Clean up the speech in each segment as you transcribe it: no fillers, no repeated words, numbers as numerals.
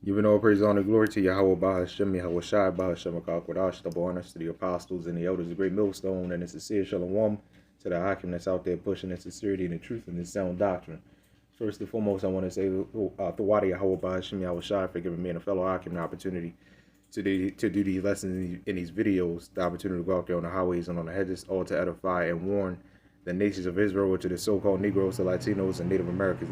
Giving all praise, honor, glory to Yahawah, BAHASHAM, YAHAWASHI, BAHASHAM, Akakwadash, double honors to the apostles and the elders, the great millstone, and the sincere shalom to the hakim that's out there pushing the sincerity and the truth and the sound doctrine. First and foremost, I want to say, Thawadi Yahawah, BAHASHAM, YAHAWASHI, for giving me and a fellow hakim the opportunity to do these lessons in these videos, the opportunity to go out there on the highways and on the hedges, all to edify and warn the nations of Israel, which are the so-called Negroes, the Latinos, and Native Americans,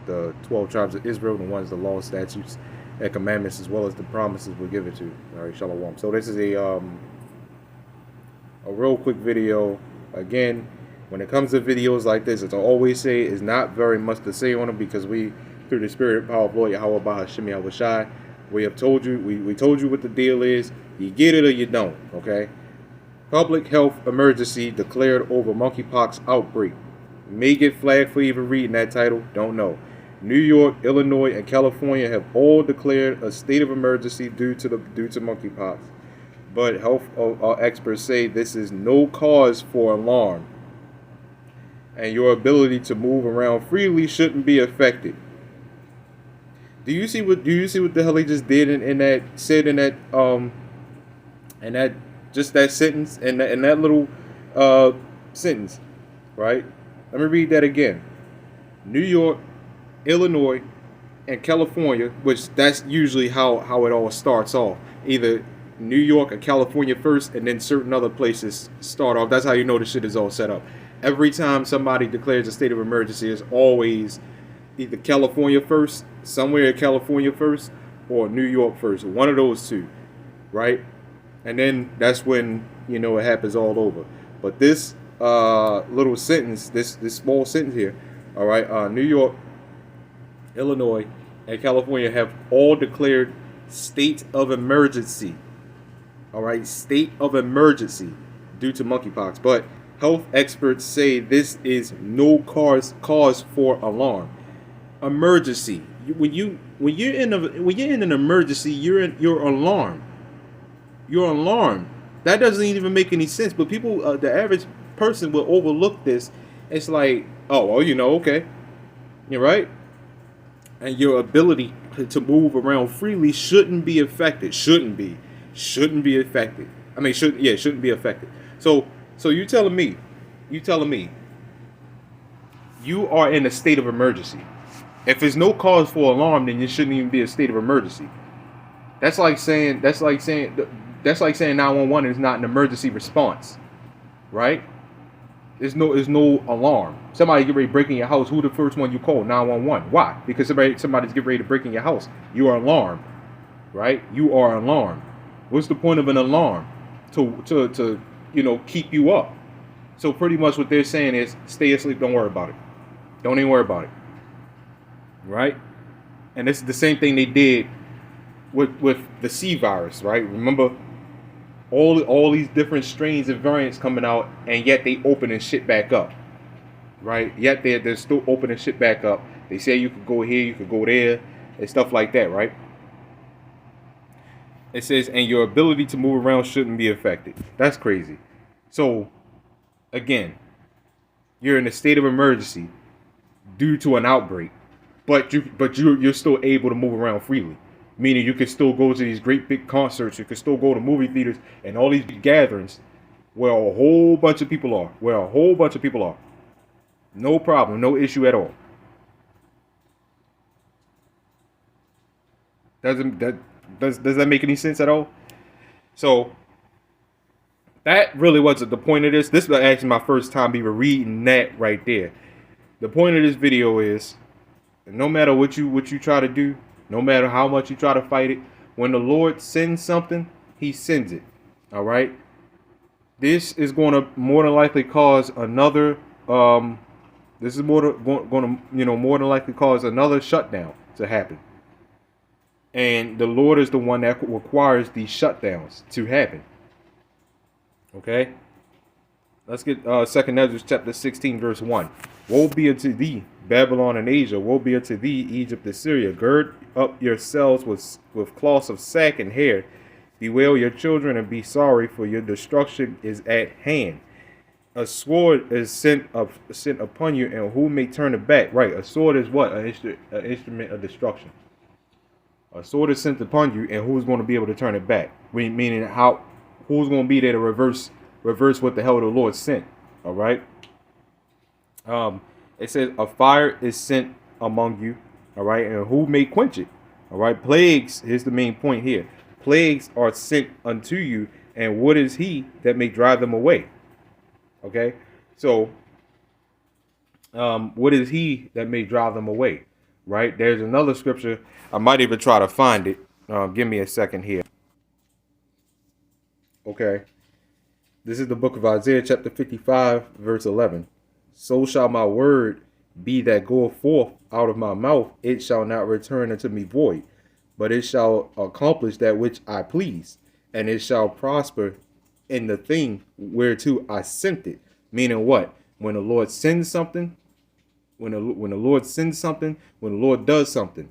the 12 tribes of Israel, the ones, the laws, statutes, and commandments, as well as the promises were given to. All right, shalom. So this is a real quick video. Again, when it comes to videos like this, as I always say, is not very much to say on them, because we, through the spirit and power of Lord Yahawah, BAHASHAM, YAHAWASHI, we have told you, we told you what the deal is. You get it or you don't, okay? Public health emergency declared over monkeypox outbreak. May get flagged for even reading that title, don't know. New York, Illinois, and California have all declared a state of emergency due to monkeypox. But health experts say this is no cause for alarm, and your ability to move around freely shouldn't be affected. Do you see what the hell he just did in that just that sentence and that little sentence, right? Let me read that again. New York, Illinois, and California, which that's usually how it all starts off. Either New York or California first, and then certain other places start off. That's how you know the shit is all set up. Every time somebody declares a state of emergency, it's always either California first, somewhere in California first, or New York first. One of those two, right? And then that's when, you know, it happens all over. But this little sentence, this small sentence here, all right, New York, Illinois, and California have all declared state of emergency. All right, state of emergency due to monkeypox. But health experts say this is no cause for alarm. Emergency. When you're in an emergency, you're alarmed. You're alarmed. That doesn't even make any sense. But people, the average person will overlook this. It's like, oh well, you know, okay, you're right. And your ability to move around freely shouldn't be affected. Shouldn't be affected. I mean, shouldn't be affected. So you telling me you are in a state of emergency. If there's no cause for alarm, then it shouldn't even be a state of emergency. That's like saying 911 is not an emergency response, right? There's no alarm. Somebody get ready to break in your house. Who the first one you call? 911. Why? Because somebody's getting ready to break in your house. You are alarmed, right? You are alarmed. What's the point of an alarm? To you know, keep you up. So pretty much what they're saying is stay asleep. Don't worry about it. Don't even worry about it, right? And this is the same thing they did with the C virus, right? Remember, all these different strains and variants coming out, and yet they opening shit back up, right? Yet they're still opening shit back up. They say you could go here, you could go there, and stuff like that, right? It says, and your ability to move around shouldn't be affected. That's crazy. So, again, you're in a state of emergency due to an outbreak, but you're still able to move around freely. Meaning you can still go to these great big concerts, you can still go to movie theaters and all these gatherings where a whole bunch of people are. No problem, no issue at all. Does that make any sense at all? So that really wasn't the point of this. This was actually my first time even reading that right there. The point of this video is, no matter what you try to do, no matter how much you try to fight it, when the Lord sends something, He sends it. All right. This is going to more than likely cause another. This is more than likely cause another shutdown to happen. And the Lord is the one that requires these shutdowns to happen. Okay. Let's get 2nd Ezra chapter 16 verse 1. Woe be unto thee, Babylon and Asia. Woe be unto thee, Egypt and Syria. Gird up yourselves with cloths of sack and hair. Bewail your children and be sorry, for your destruction is at hand. A sword is sent upon you, and who may turn it back? Right, a sword is what? An instrument of destruction. A sword is sent upon you, and who's going to be able to turn it back? Meaning, who's going to be there to reverse what the hell the Lord sent? All right. It says a fire is sent among you. All right, and who may quench it? All right. Plagues. Here's the main point here. Plagues are sent unto you, and what is he that may drive them away? Okay. So, what is he that may drive them away? Right. There's another scripture. I might even try to find it. Give me a second here. Okay. This is the book of Isaiah, chapter 55, verse 11. So shall my word be that goeth forth out of my mouth. It shall not return unto me void, but it shall accomplish that which I please, and it shall prosper in the thing whereto I sent it. Meaning what? When the Lord sends something, when the Lord sends something, when the Lord does something,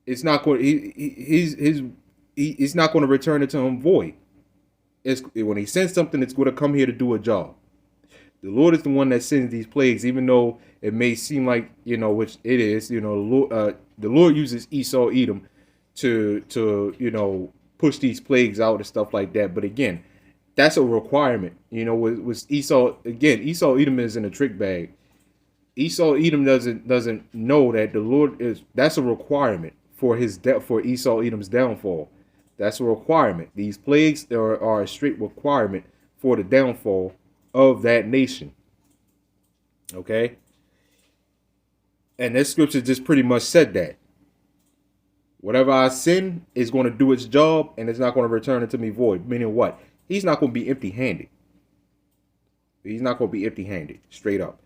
it's not going. He's not going to return it to him void. When he sends something, it's going to come here to do a job. The Lord is the one that sends these plagues, even though it may seem like, which it is, the Lord uses Esau, Edom to push these plagues out and stuff like that. But again, that's a requirement. With Esau, again, Esau, Edom is in a trick bag. Esau, Edom doesn't know that the Lord that's a requirement for for Esau, Edom's downfall. That's a requirement. These plagues are a straight requirement for the downfall of that nation. Okay? And this scripture just pretty much said that. Whatever I send is going to do its job, and it's not going to return it to me void. Meaning what? He's not going to be empty-handed. He's not going to be empty-handed, straight up.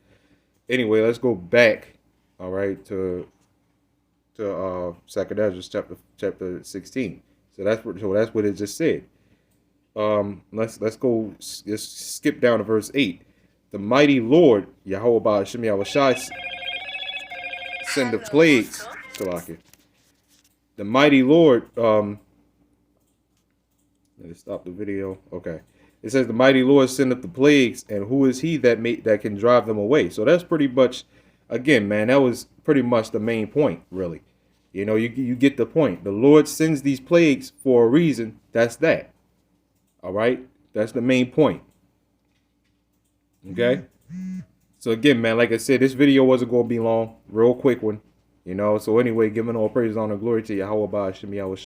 Anyway, let's go back, all right, to 2nd Ezra chapter 16. So that's what it just said. Let's go. Let's skip down to verse 8. The mighty Lord YAHAWAH BAHASHAM YAHAWASHI send the plagues. The mighty Lord. Let me stop the video. Okay. It says the mighty Lord send up the plagues, and who is he that can drive them away? So that's pretty much, again, man, that was pretty much the main point, really. You get the point. The Lord sends these plagues for a reason. That's that. All right? That's the main point. Okay? So again, man, like I said, this video wasn't going to be long. Real quick one. So anyway, giving all praise, honor, glory to YAHAWAH BAHASHAM YAHAWASHI.